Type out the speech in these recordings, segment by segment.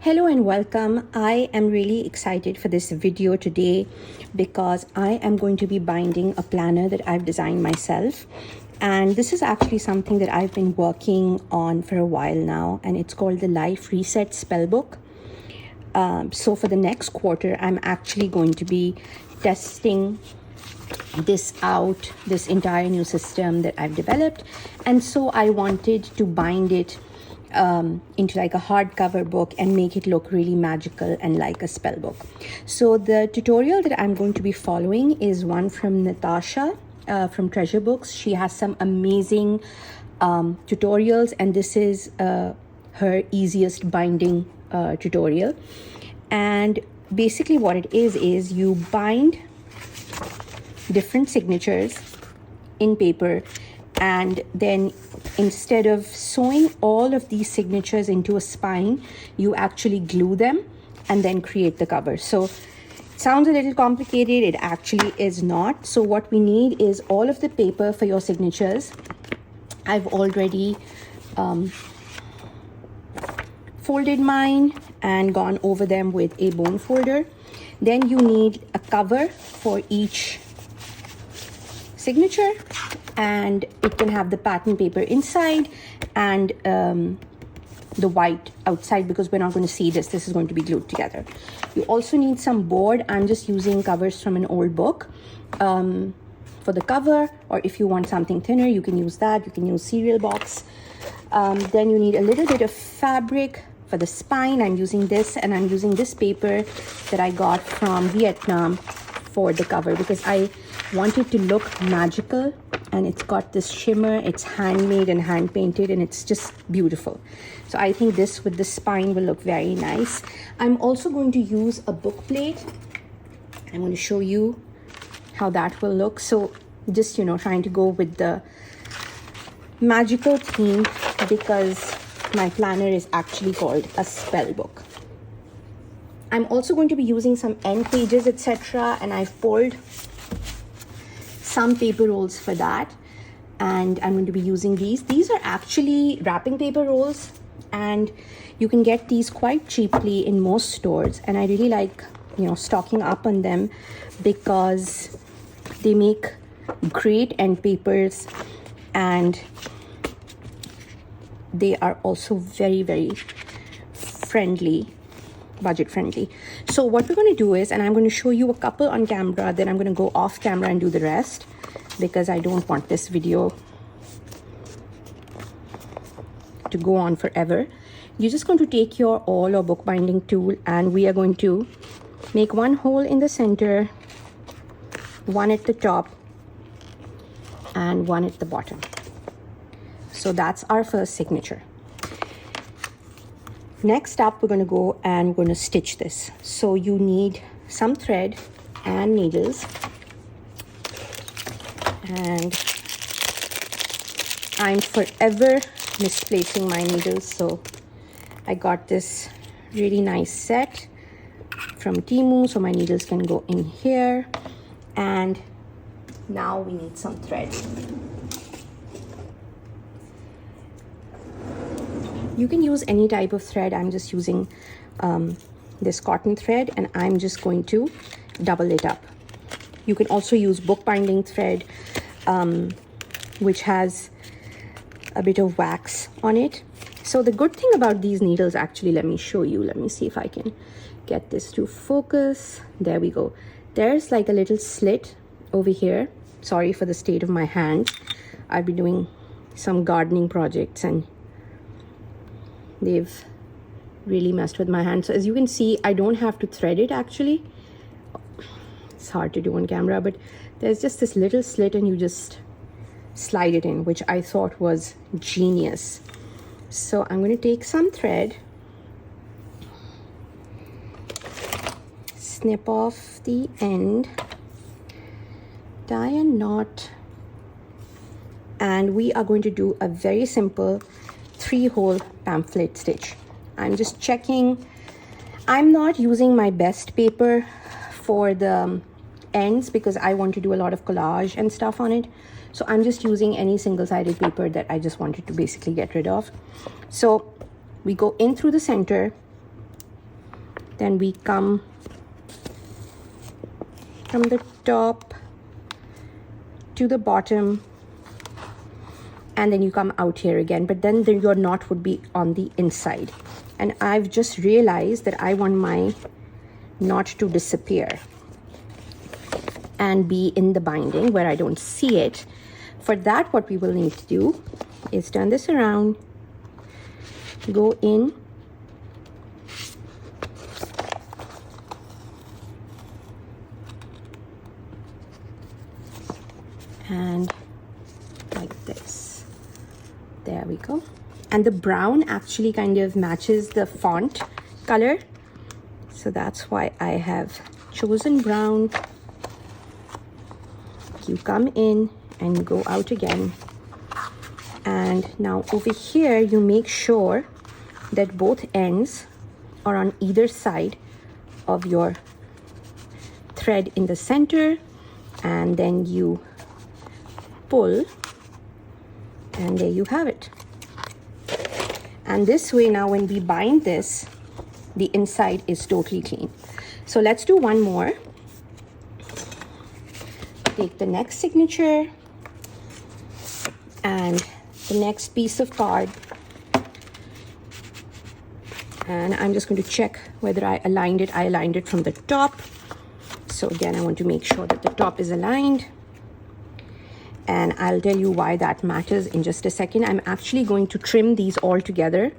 Hello and welcome. I am really excited for this video today because I am going to be binding a planner that I've designed myself. And this is actually something that I've been working on for a while now, and it's called the Life Reset Spellbook. So for the next quarter, I'm actually going to be testing this out, this entire new system that I've developed. And so I wanted to bind it into like a hardcover book and make it look really magical and like a spell book. So the tutorial that I'm going to be following is one from Natasha from Treasure Books. She has some amazing tutorials, and this is her easiest binding tutorial. And basically what it is you bind different signatures in paper, and then instead of sewing all of these signatures into a spine, you actually glue them and then create the cover. So it sounds a little complicated. It actually is not. So what we need is all of the paper for your signatures. I've already folded mine and gone over them with a bone folder. Then you need a cover for each signature, and it can have the pattern paper inside and the white outside, because we're not going to see this is going to be glued together. You also need some board. I'm just using covers from an old book for the cover, or if you want something thinner, you can use that. You can use cereal box. Then you need a little bit of fabric for the spine. I'm using this, and I'm using this paper that I got from Vietnam for the cover because I want it to look magical, and it's got this shimmer. It's handmade and hand painted, and it's just beautiful. So I think this with the spine will look very nice. I'm also going to use a book plate. I'm going to show you how that will look. So just, trying to go with the magical theme because my planner is actually called a spell book. I'm also going to be using some end pages, etc., and I've pulled some paper rolls for that, and I'm going to be using these. These are actually wrapping paper rolls, and you can get these quite cheaply in most stores, and I really like stocking up on them because they make great end papers, and they are also very, very friendly, budget friendly. So what we're going to do is, and I'm going to show you a couple on camera, then I'm going to go off camera and do the rest because I don't want this video to go on forever. You're just going to take your awl or bookbinding tool, and we are going to make one hole in the center, one at the top, and one at the bottom. So that's our first signature. Next up, we're going to go and we're going to stitch this. So you need some thread and needles. And I'm forever misplacing my needles. So I got this really nice set from Temu, so my needles can go in here. And now we need some thread. You can use any type of thread. I'm just using this cotton thread, and I'm just going to double it up. You can also use bookbinding thread, which has a bit of wax on it. So the good thing about these needles, actually, let me show you. Let me see if I can get this to focus. There we go. There's like a little slit over here. Sorry for the state of my hand. I've been doing some gardening projects, and they've really messed with my hand. So as you can see, I don't have to thread it actually. It's hard to do on camera, but there's just this little slit and you just slide it in, which I thought was genius. So I'm going to take some thread, snip off the end, tie a knot, and we are going to do a very simple 3-hole pamphlet stitch. I'm just checking. I'm not using my best paper for the ends because I want to do a lot of collage and stuff on it. So I'm just using any single-sided paper that I just wanted to basically get rid of. So we go in through the center, Then we come from the top to the bottom, and then you come out here again, but then your knot would be on the inside. And I've just realized that I want my knot to disappear and be in the binding where I don't see it. For that, what we will need to do is turn this around, go in, and like this. There we go. And the brown actually kind of matches the font color, so that's why I have chosen brown. You come in and you go out again, and now over here you make sure that both ends are on either side of your thread in the center, and then you pull, and there you have it. And this way, now when we bind this, the inside is totally clean. So let's do one more. Take the next signature and the next piece of card, and I'm just going to check whether I aligned it. I aligned it from the top, so again I want to make sure that the top is aligned, and I'll tell you why that matters in just a second. I'm actually going to trim these all together,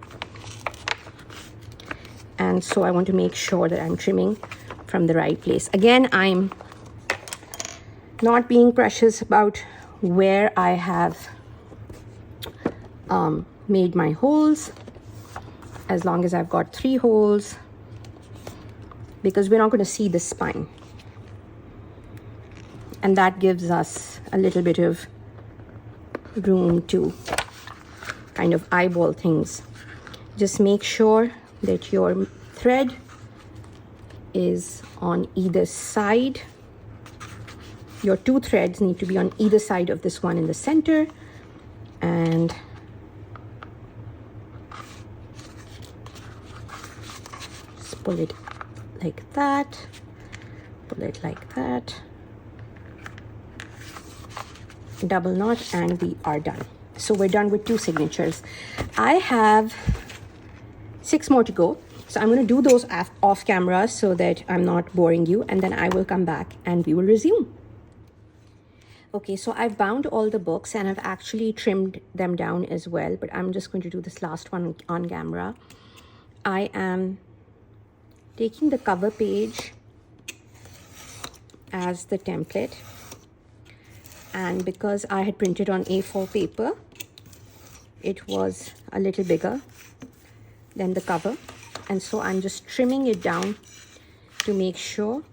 and so I want to make sure that I'm trimming from the right place. Again, I'm not being precious about where I have made my holes, as long as I've got 3 holes, because we're not going to see the spine, and that gives us a little bit of room to kind of eyeball things. Just make sure that your thread is on either side. Your 2 threads need to be on either side of this one in the center, and just pull it like that, pull it like that, double knot, and we are done. So we're done with 2 signatures. I have 6 more to go, so I'm going to do those off camera so that I'm not boring you, and then I will come back and we will resume. Okay, so I've bound all the books and I've actually trimmed them down as well, but I'm just going to do this last one on camera. I am taking the cover page as the template, and because I had printed on A4 paper, it was a little bigger than the cover, and so I'm just trimming it down to make sure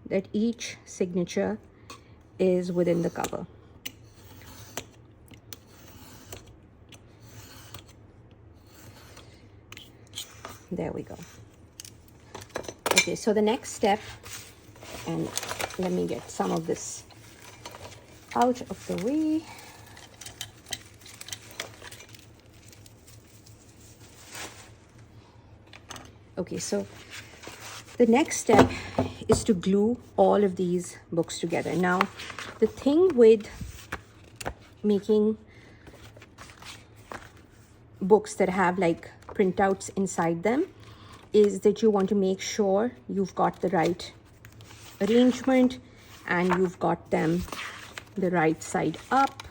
that each signature is within the cover. There we go. Okay, so the next step, and let me get some of this out of the way. Okay, so the next step is to glue all of these books together. Now, the thing with making books that have like printouts inside them is that you want to make sure you've got the right arrangement and you've got them the right side up.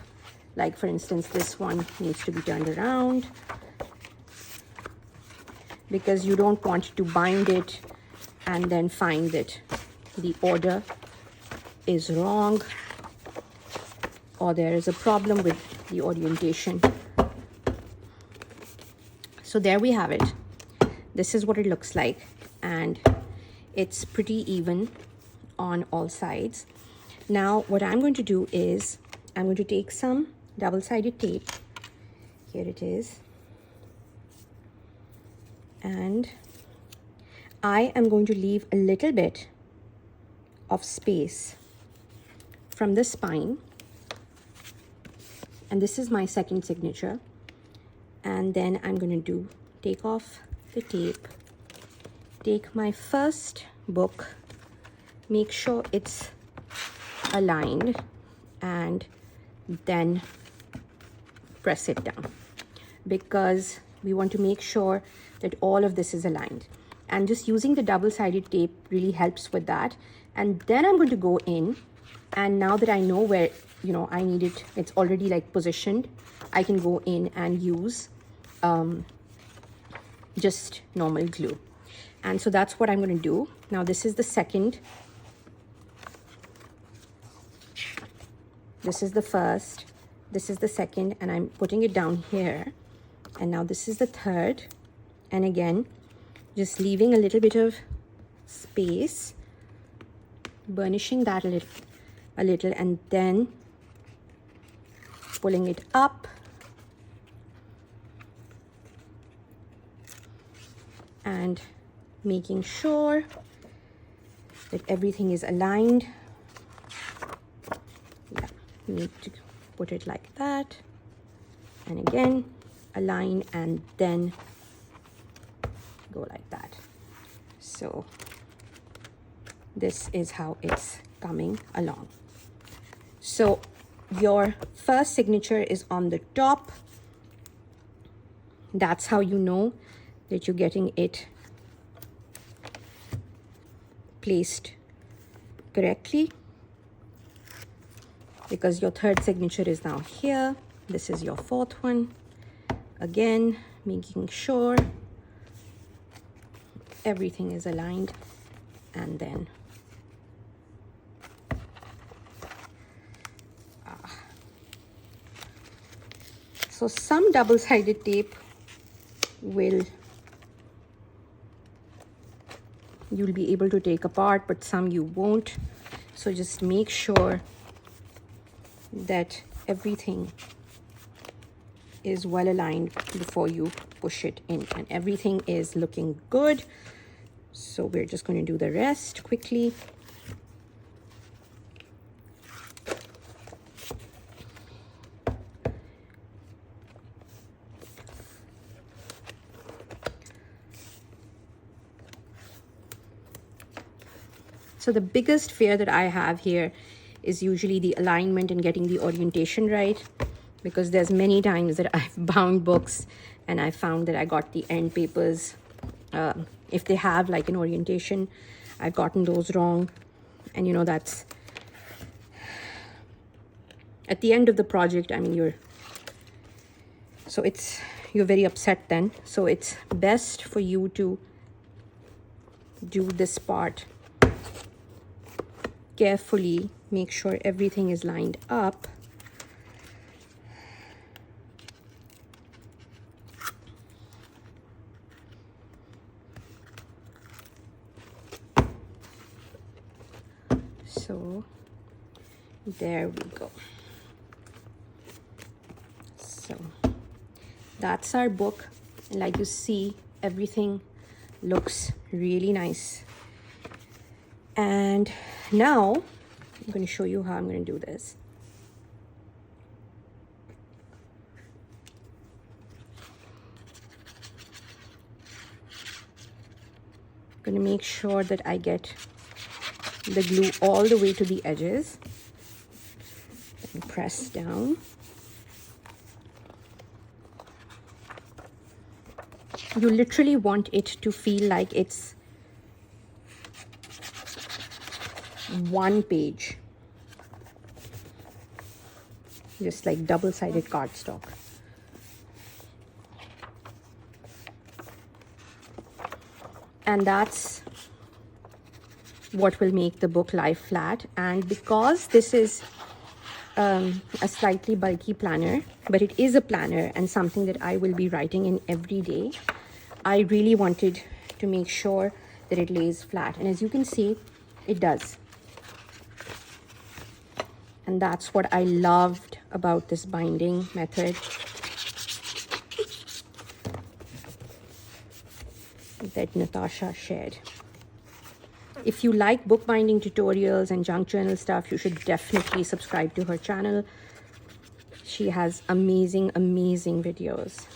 Like for instance, this one needs to be turned around because you don't want to bind it and then find that the order is wrong or there is a problem with the orientation. So there we have it. This is what it looks like, and it's pretty even on all sides. Now what I'm going to do is I'm going to take some double-sided tape. Here it is. And I am going to leave a little bit of space from the spine. And this is my second signature. And then I'm going to take off the tape take my first book, make sure it's aligned, and then press it down, because we want to make sure that all of this is aligned. And just using the double-sided tape really helps with that. And then I'm going to go in, and now that I know where, you know, I need it, it's already like positioned, I can go in and use just normal glue. And so that's what I'm going to do. Now this is the second, this is the first, this is the second, and I'm putting it down here. And now this is the third, and again just leaving a little bit of space, burnishing that a little, and then pulling it up and making sure that everything is aligned. Yeah, need to put it like that, and again align, and then go like that. So this is how it's coming along. So your first signature is on the top. That's how you know that you're getting it placed correctly, because your third signature is now here. This is your fourth one. Again, making sure everything is aligned, and then so some double-sided tape you'll be able to take apart, but some you won't. So just make sure that everything is well aligned before you push it in, and everything is looking good. So we're just going to do the rest quickly. So the biggest fear that I have here is usually the alignment and getting the orientation right, because there's many times that I've bound books and I found that I got the end papers, if they have like an orientation, I've gotten those wrong. And you know, that's at the end of the project, I mean, you're very upset then. So it's best for you to do this part carefully, make sure everything is lined up. So there we go. So that's our book, and like you see, everything looks really nice. And now I'm going to show you how I'm going to do this. I'm going to make sure that I get the glue all the way to the edges and press down. You literally want it to feel like it's one page, just like double-sided cardstock. And that's what will make the book lie flat. And because this is a slightly bulky planner, but it is a planner and something that I will be writing in every day, I really wanted to make sure that it lays flat. And as you can see, it does. And that's what I loved about this binding method that Natasha shared. If you like bookbinding tutorials and junk journal stuff, you should definitely subscribe to her channel. She has amazing, amazing videos.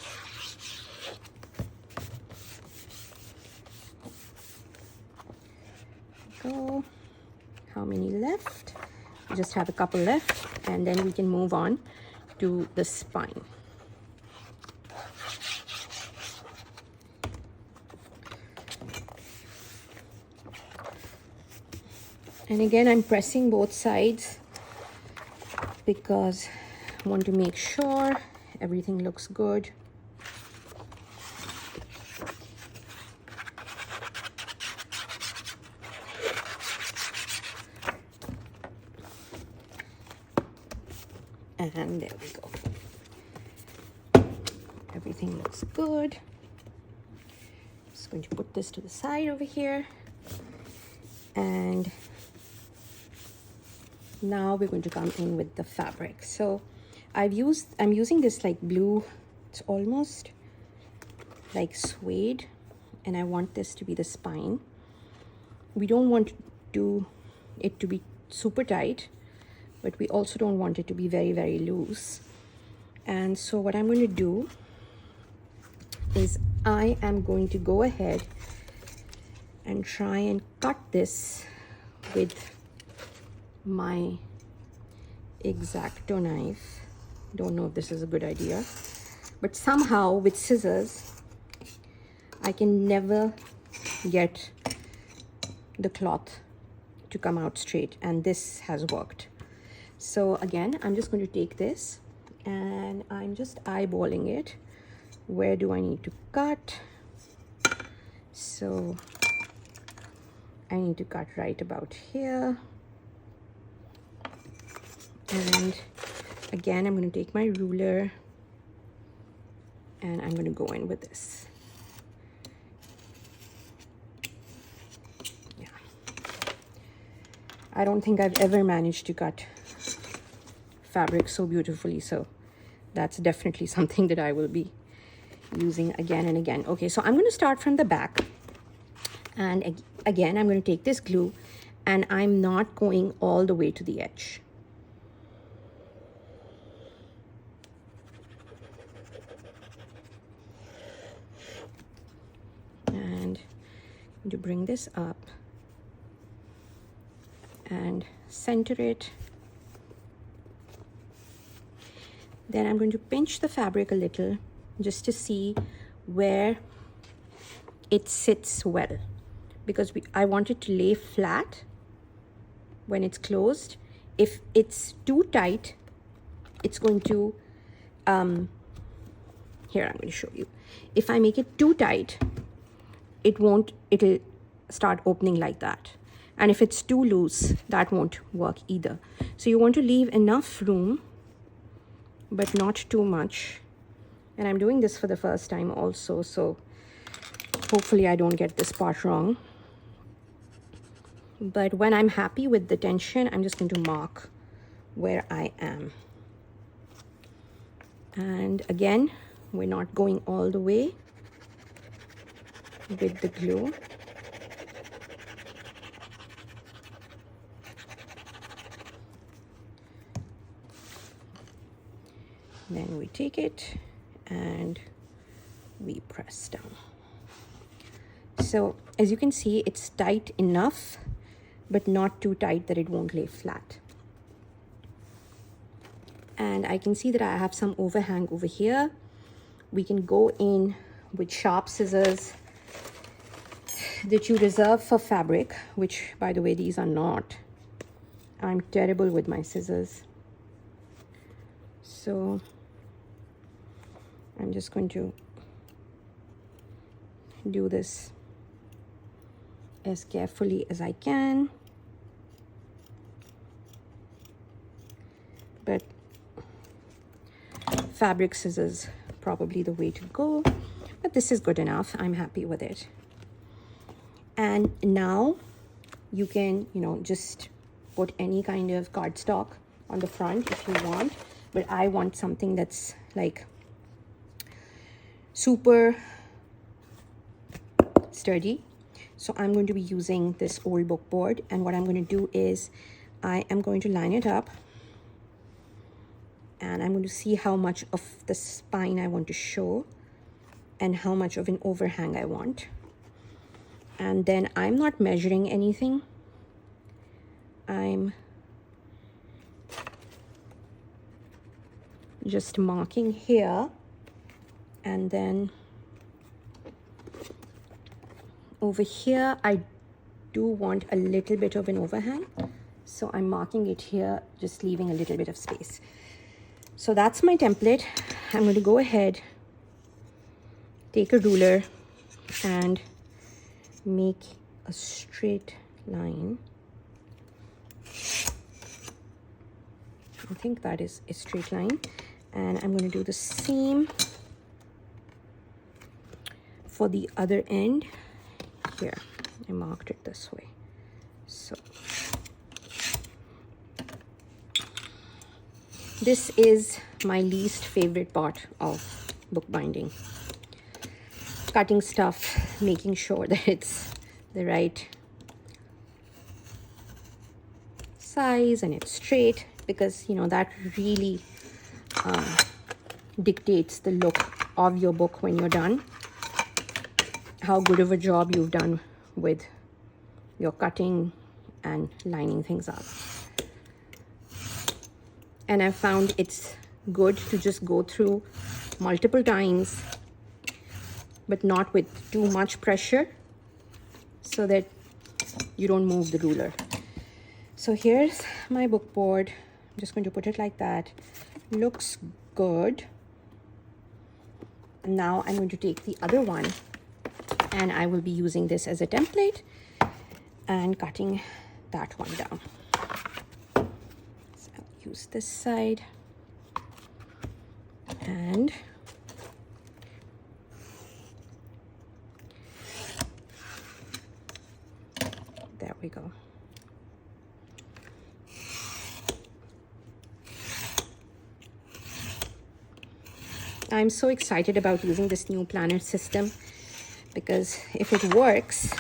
go. How many left? We just have a couple left, and then we can move on to the spine. And again, I'm pressing both sides because I want to make sure everything looks good. And there we go. Everything looks good. Just going to put this to the side over here. And now we're going to come in with the fabric. So I'm using this like blue, it's almost like suede, and I want this to be the spine. We don't want it to be super tight, but we also don't want it to be very, very loose. And so what I'm going to do is I am going to go ahead and try and cut this with my X-Acto knife. Don't know if this is a good idea, but somehow with scissors I can never get the cloth to come out straight, and this has worked. So again, I'm just going to take this and I'm just eyeballing it. Where do I need to cut? So I need to cut right about here. And again, I'm going to take my ruler and I'm going to go in with this. Yeah. I don't think I've ever managed to cut fabric so beautifully, so that's definitely something that I will be using again and again. Okay, so I'm going to start from the back, and again I'm going to take this glue and I'm not going all the way to the edge. And I'm going to bring this up and center it. Then I'm going to pinch the fabric a little just to see where it sits well, because I want it to lay flat when it's closed. If it's too tight, it's going to, here I'm going to show you. If I make it too tight, it'll start opening like that. And if it's too loose, that won't work either. So you want to leave enough room, but not too much. And I'm doing this for the first time also, so hopefully I don't get this part wrong. But when I'm happy with the tension, I'm just going to mark where I am. And again, we're not going all the way with the glue. Then we take it and we press down. So as you can see, it's tight enough, but not too tight that it won't lay flat. And I can see that I have some overhang over here. We can go in with sharp scissors that you reserve for fabric, which by the way, these are not. I'm terrible with my scissors. So I'm just going to do this as carefully as I can. But fabric scissors probably the way to go, but this is good enough. I'm happy with it. And now you can, just put any kind of cardstock on the front if you want, but I want something that's like super sturdy. So I'm going to be using this old book board, and what I'm going to do is I am going to line it up, and I'm going to see how much of the spine I want to show and how much of an overhang I want. And then I'm not measuring anything. I'm just marking here, and then over here I do want a little bit of an overhang, so I'm marking it here, just leaving a little bit of space. So that's my template. I'm going to go ahead, take a ruler and make a straight line. I think that is a straight line, and I'm going to do the same for the other end. Here, I marked it this way. So this is my least favorite part of bookbinding. Cutting stuff, making sure that it's the right size and it's straight, because you know that really dictates the look of your book when you're done, how good of a job you've done with your cutting and lining things up. And I've found it's good to just go through multiple times, but not with too much pressure, so that you don't move the ruler. So here's my book board. I'm just going to put it like that. Looks good. And now I'm going to take the other one, and I will be using this as a template and cutting that one down. So I'll use this side, and there we go. I'm so excited about using this new planner system, because if it works,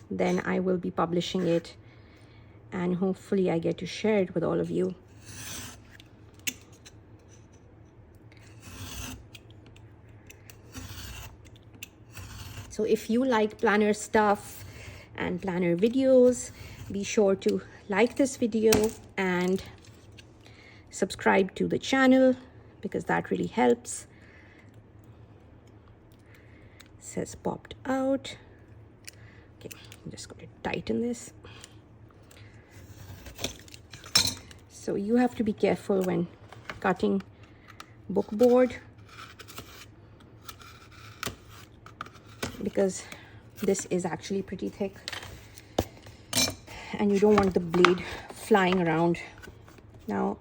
then I will be publishing it, and hopefully I get to share it with all of you. So if you like planner stuff and planner videos, be sure to like this video and subscribe to the channel, because that really helps. It says popped out. Okay, I'm just going to tighten this. So you have to be careful when cutting book board, because this is actually pretty thick and you don't want the blade flying around. Now,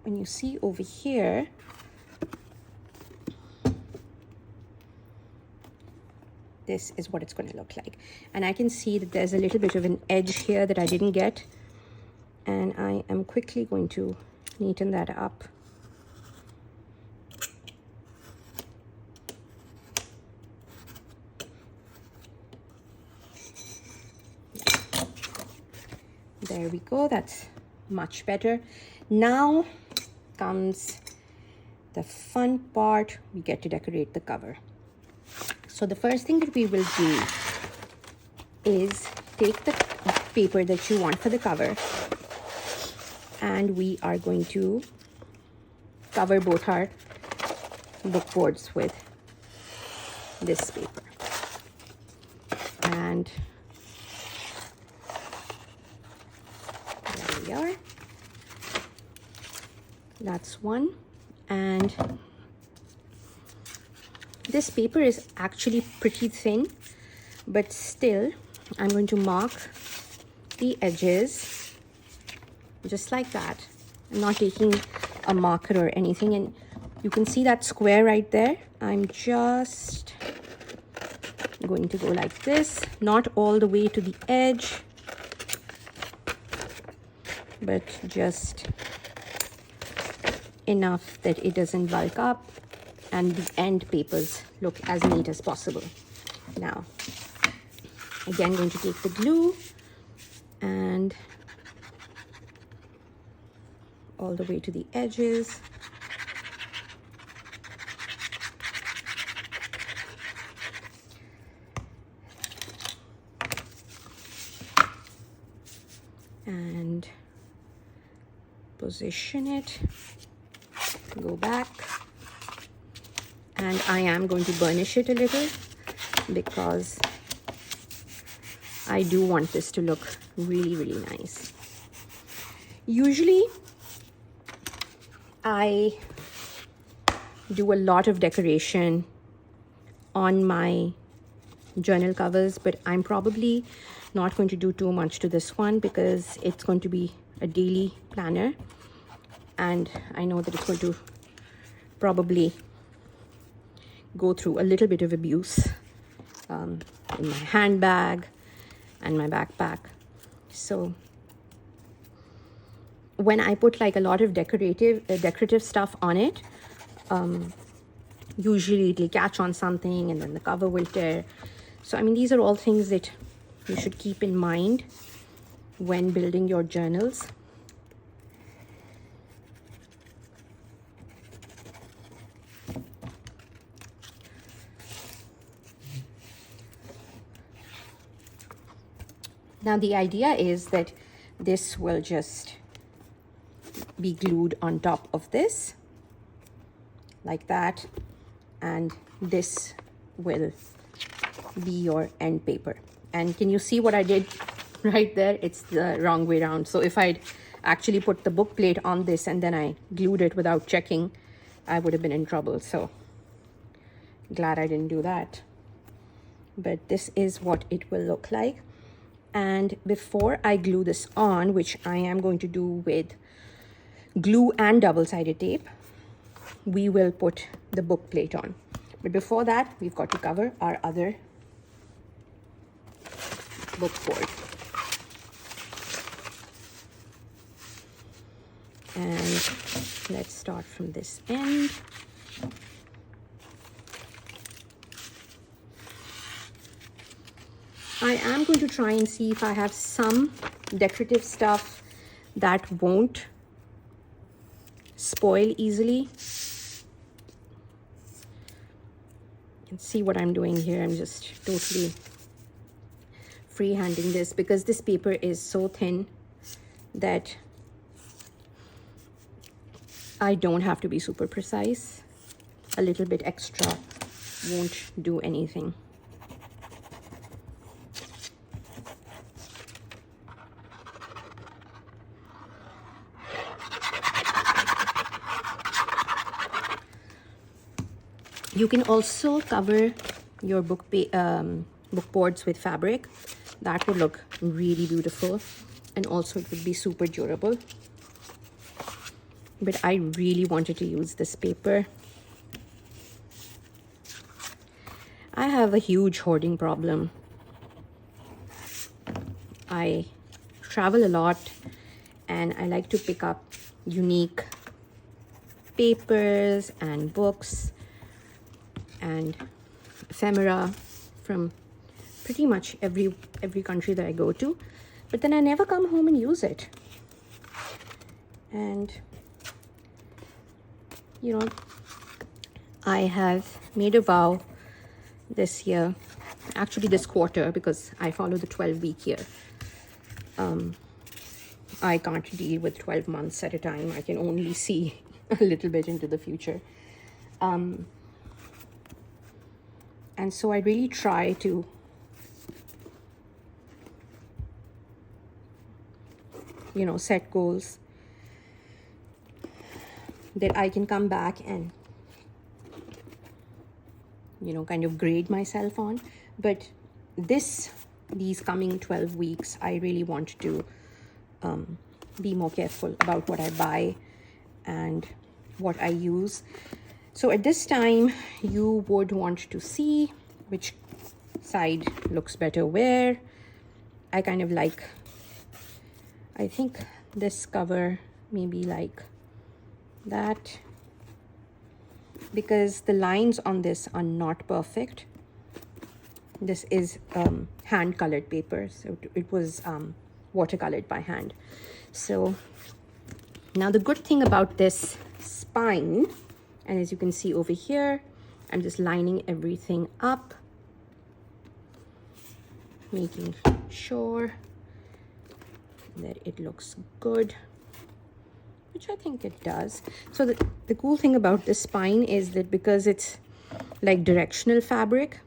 when you see over here, this is what it's going to look like. And I can see that there's a little bit of an edge here that I didn't get, and I am quickly going to neaten that up. There we go, that's much better. Now comes the fun part. We get to decorate the cover. So the first thing that we will do is take the paper that you want for the cover, and we are going to cover both our book boards with this paper. And there we are. That's one. And this paper is actually pretty thin, but still I'm going to mark the edges just like that. I'm not taking a marker or anything, and you can see that square right there. I'm just going to go like this, not all the way to the edge, but just enough that it doesn't bulk up and the end papers look as neat as possible. Now, again, going to take the glue and all the way to the edges. And position it, go back, and I am going to burnish it a little because I do want this to look really, really nice. Usually I do a lot of decoration on my journal covers, but I'm probably not going to do too much to this one because it's going to be a daily planner, and I know that it's going to probably go through a little bit of abuse in my handbag and my backpack. So when I put like a lot of decorative stuff on it, usually it'll catch on something and then the cover will tear. So I mean, these are all things that you should keep in mind when building your journals. Now the idea is that this will just be glued on top of this like that, and this will be your end paper. And can you see what I did right there? It's the wrong way around. So if I'd actually put the book plate on this and then I glued it without checking, I would have been in trouble. So glad I didn't do that. But this is what it will look like. And before I glue this on, which I am going to do with glue and double-sided tape, we will put the book plate on. But before that, we've got to cover our other book board. And let's start from this end. I am going to try and see if I have some decorative stuff that won't spoil easily. You can see what I'm doing here. I'm just totally freehanding this because this paper is so thin that I don't have to be super precise. A little bit extra won't do anything. You can also cover your book boards with fabric. That would look really beautiful, and also it would be super durable. But I really wanted to use this paper. I have a huge hoarding problem. I travel a lot and I like to pick up unique papers and books and ephemera from pretty much every country that I go to, but then I never come home and use it. And you know, I have made a vow this year, actually this quarter, because I follow the 12-week year. I can't deal with 12 months at a time. I can only see a little bit into the future. And so I really try to set goals that I can come back and kind of grade myself on. But these coming 12 weeks, I really want to be more careful about what I buy and what I use. So at this time, you would want to see which side looks better where. I kind of like, I think this cover maybe like that, because the lines on this are not perfect. This is hand colored paper, so it was watercolored by hand. So now the good thing about this spine, and as you can see over here, I'm just lining everything up, making sure that it looks good. which I think it does. So the cool thing about this spine is that because it's like directional fabric,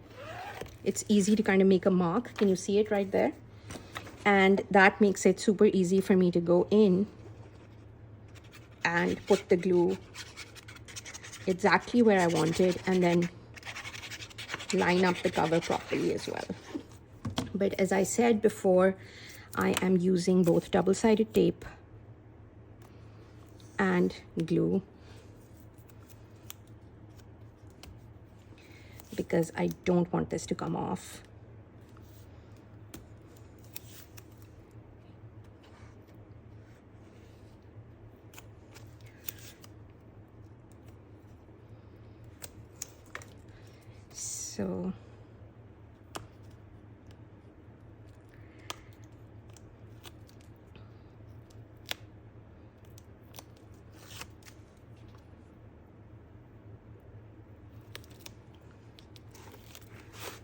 it's easy to kind of make a mark. Can you see it right there? And that makes it super easy for me to go in and put the glue exactly where I want it, and then line up the cover properly as well. But as I said before, I am using both double-sided tape and glue because I don't want this to come off. So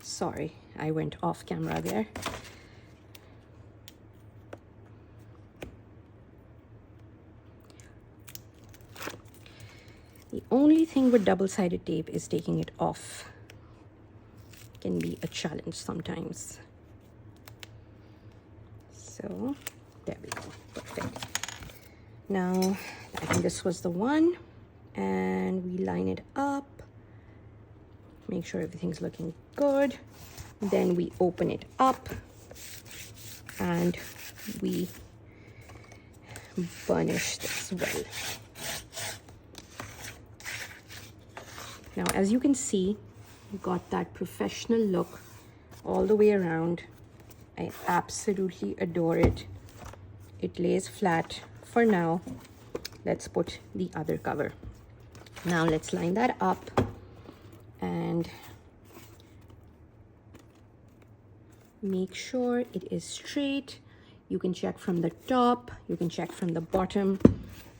sorry, I went off camera there. The only thing with double-sided tape is taking it off. Can be a challenge sometimes. So there we go, perfect. Now I think this was the one, and we line it up, make sure everything's looking good. Then we open it up and we burnish this well. Now as you can see, got that professional look all the way around. I absolutely adore it. It lays flat for now. Let's put the other cover. Now let's line that up and make sure it is straight. You can check from the top, you can check from the bottom,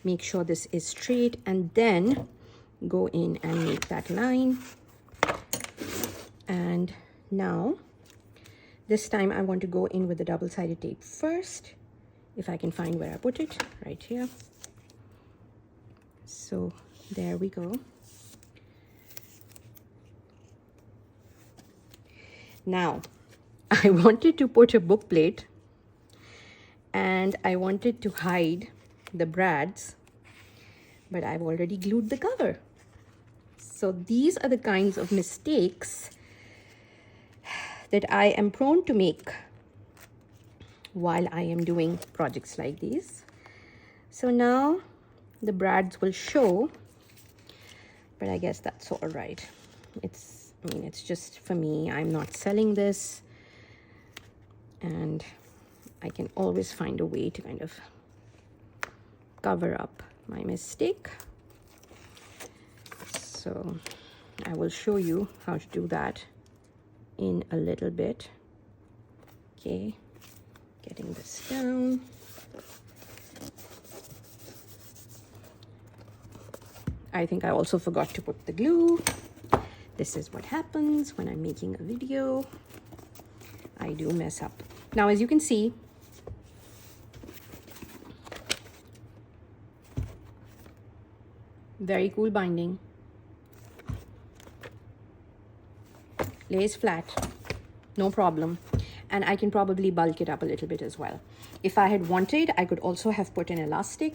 make sure this is straight, and then go in and make that line. And now this time I want to go in with the double-sided tape first, if I can find where I put it, right here. So there we go. Now I wanted to put a book plate and I wanted to hide the brads, but I've already glued the cover. So these are the kinds of mistakes that I am prone to make while I am doing projects like these. So now the brads will show, but I guess that's all right. I mean, it's just for me. I'm not selling this, and I can always find a way to kind of cover up my mistake. So I will show you how to do that in a little bit. Okay, getting this down. I think I also forgot to put the glue. This is what happens when I'm making a video. I do mess up. Now, as you can see, very cool binding. Lays flat, no problem. And I can probably bulk it up a little bit as well. If I had wanted, I could also have put an elastic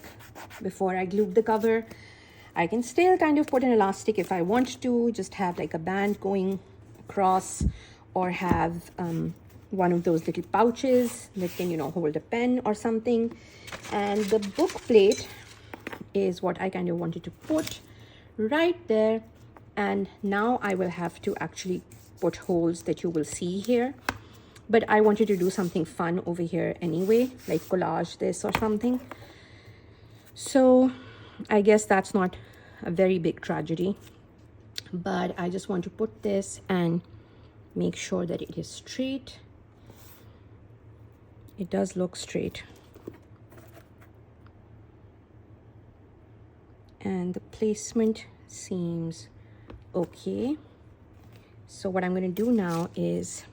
before I glued the cover. I can still kind of put an elastic if I want to, just have like a band going across, or have one of those little pouches that can, you know, hold a pen or something. And the book plate is what I kind of wanted to put right there. And now I will have to actually put holes that you will see here, but I wanted to do something fun over here anyway, like collage this or something. So I guess that's not a very big tragedy, but I just want to put this and make sure that it is straight. It does look straight, and the placement seems okay. So what I'm going to do now is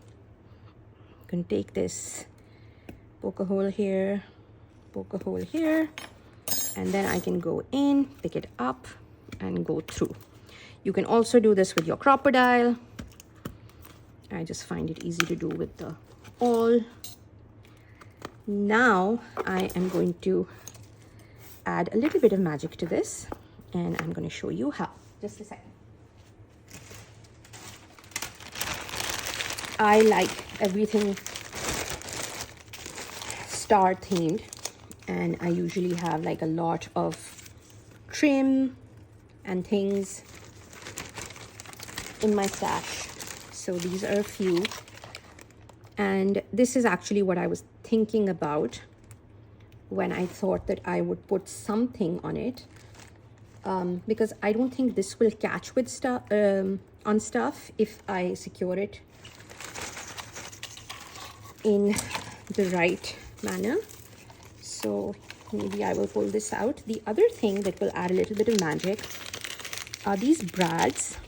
I'm going to take this, poke a hole here, poke a hole here, and then I can go in, pick it up, and go through. You can also do this with your crocodile. I just find it easy to do with the awl. Now I am going to add a little bit of magic to this, and I'm going to show you how. Just a second. I like everything star themed, and I usually have like a lot of trim and things in my stash. So these are a few, and this is actually what I was thinking about when I thought that I would put something on it, because I don't think this will catch with stuff on stuff if I secure it in the right manner. So maybe I will pull this out. The other thing that will add a little bit of magic are these brads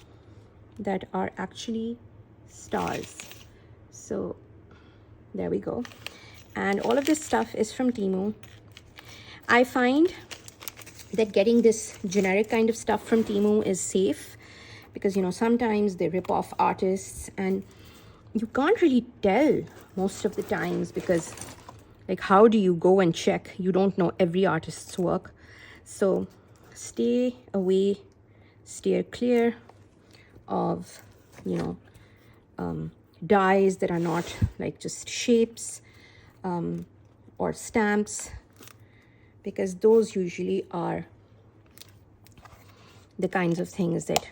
that are actually stars. So there we go. And all of this stuff is from Temu. I find that getting this generic kind of stuff from Temu is safe, because, you know, sometimes they rip off artists and you can't really tell most of the times, because like, how do you go and check? You don't know every artist's work. So stay away, steer clear of, you know, dies that are not like just shapes or stamps, because those usually are the kinds of things that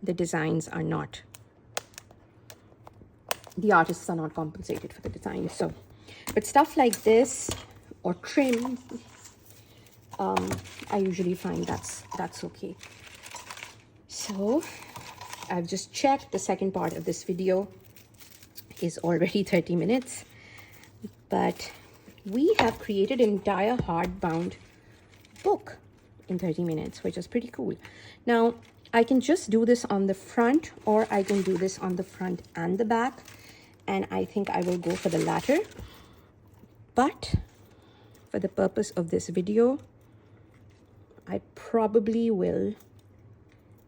the designs are not, the artists are not compensated for the design. So, but stuff like this or trim, I usually find that's okay. So I've just checked, the second part of this video is already 30 minutes, but we have created an entire hardbound book in 30 minutes, which is pretty cool. Now, I can just do this on the front, or I can do this on the front and the back, and I think I will go for the latter. But for the purpose of this video, I probably will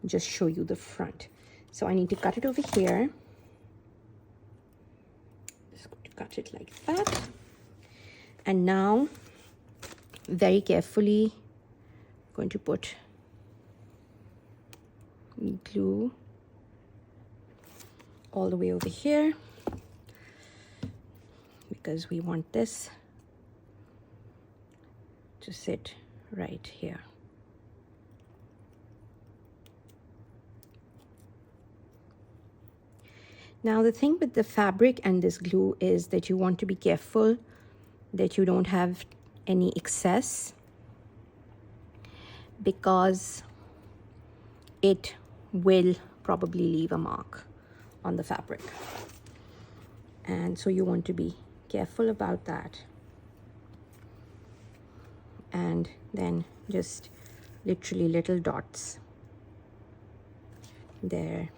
just show you the front. So I need to cut it over here. Just going to cut it like that. And now, very carefully, I'm going to put glue all the way over here, because we want this to sit right here. Now, the thing with the fabric and this glue is that you want to be careful that you don't have any excess, because it will probably leave a mark on the fabric. And so you want to be careful about that. And then just literally little dots there.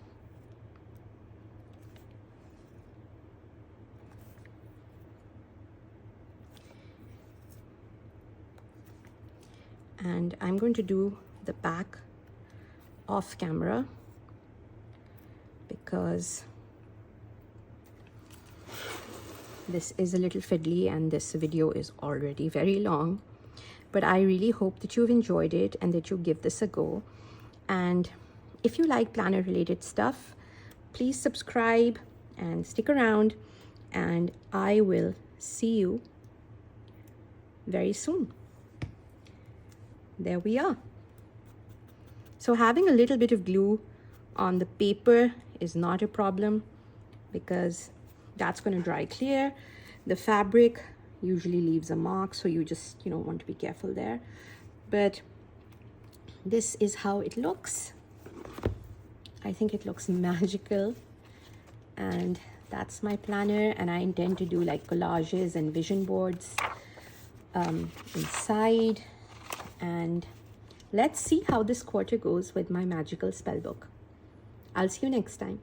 And I'm going to do the back off camera, because this is a little fiddly and this video is already very long. But I really hope that you've enjoyed it and that you give this a go. And if you like planner related stuff, please subscribe and stick around, and I will see you very soon. There we are. So having a little bit of glue on the paper is not a problem, because that's going to dry clear. The fabric usually leaves a mark, so you just, want to be careful there. But this is how it looks. I think it looks magical, and that's my planner. And I intend to do like collages and vision boards inside. And let's see how this quarter goes with my magical spell book. I'll see you next time.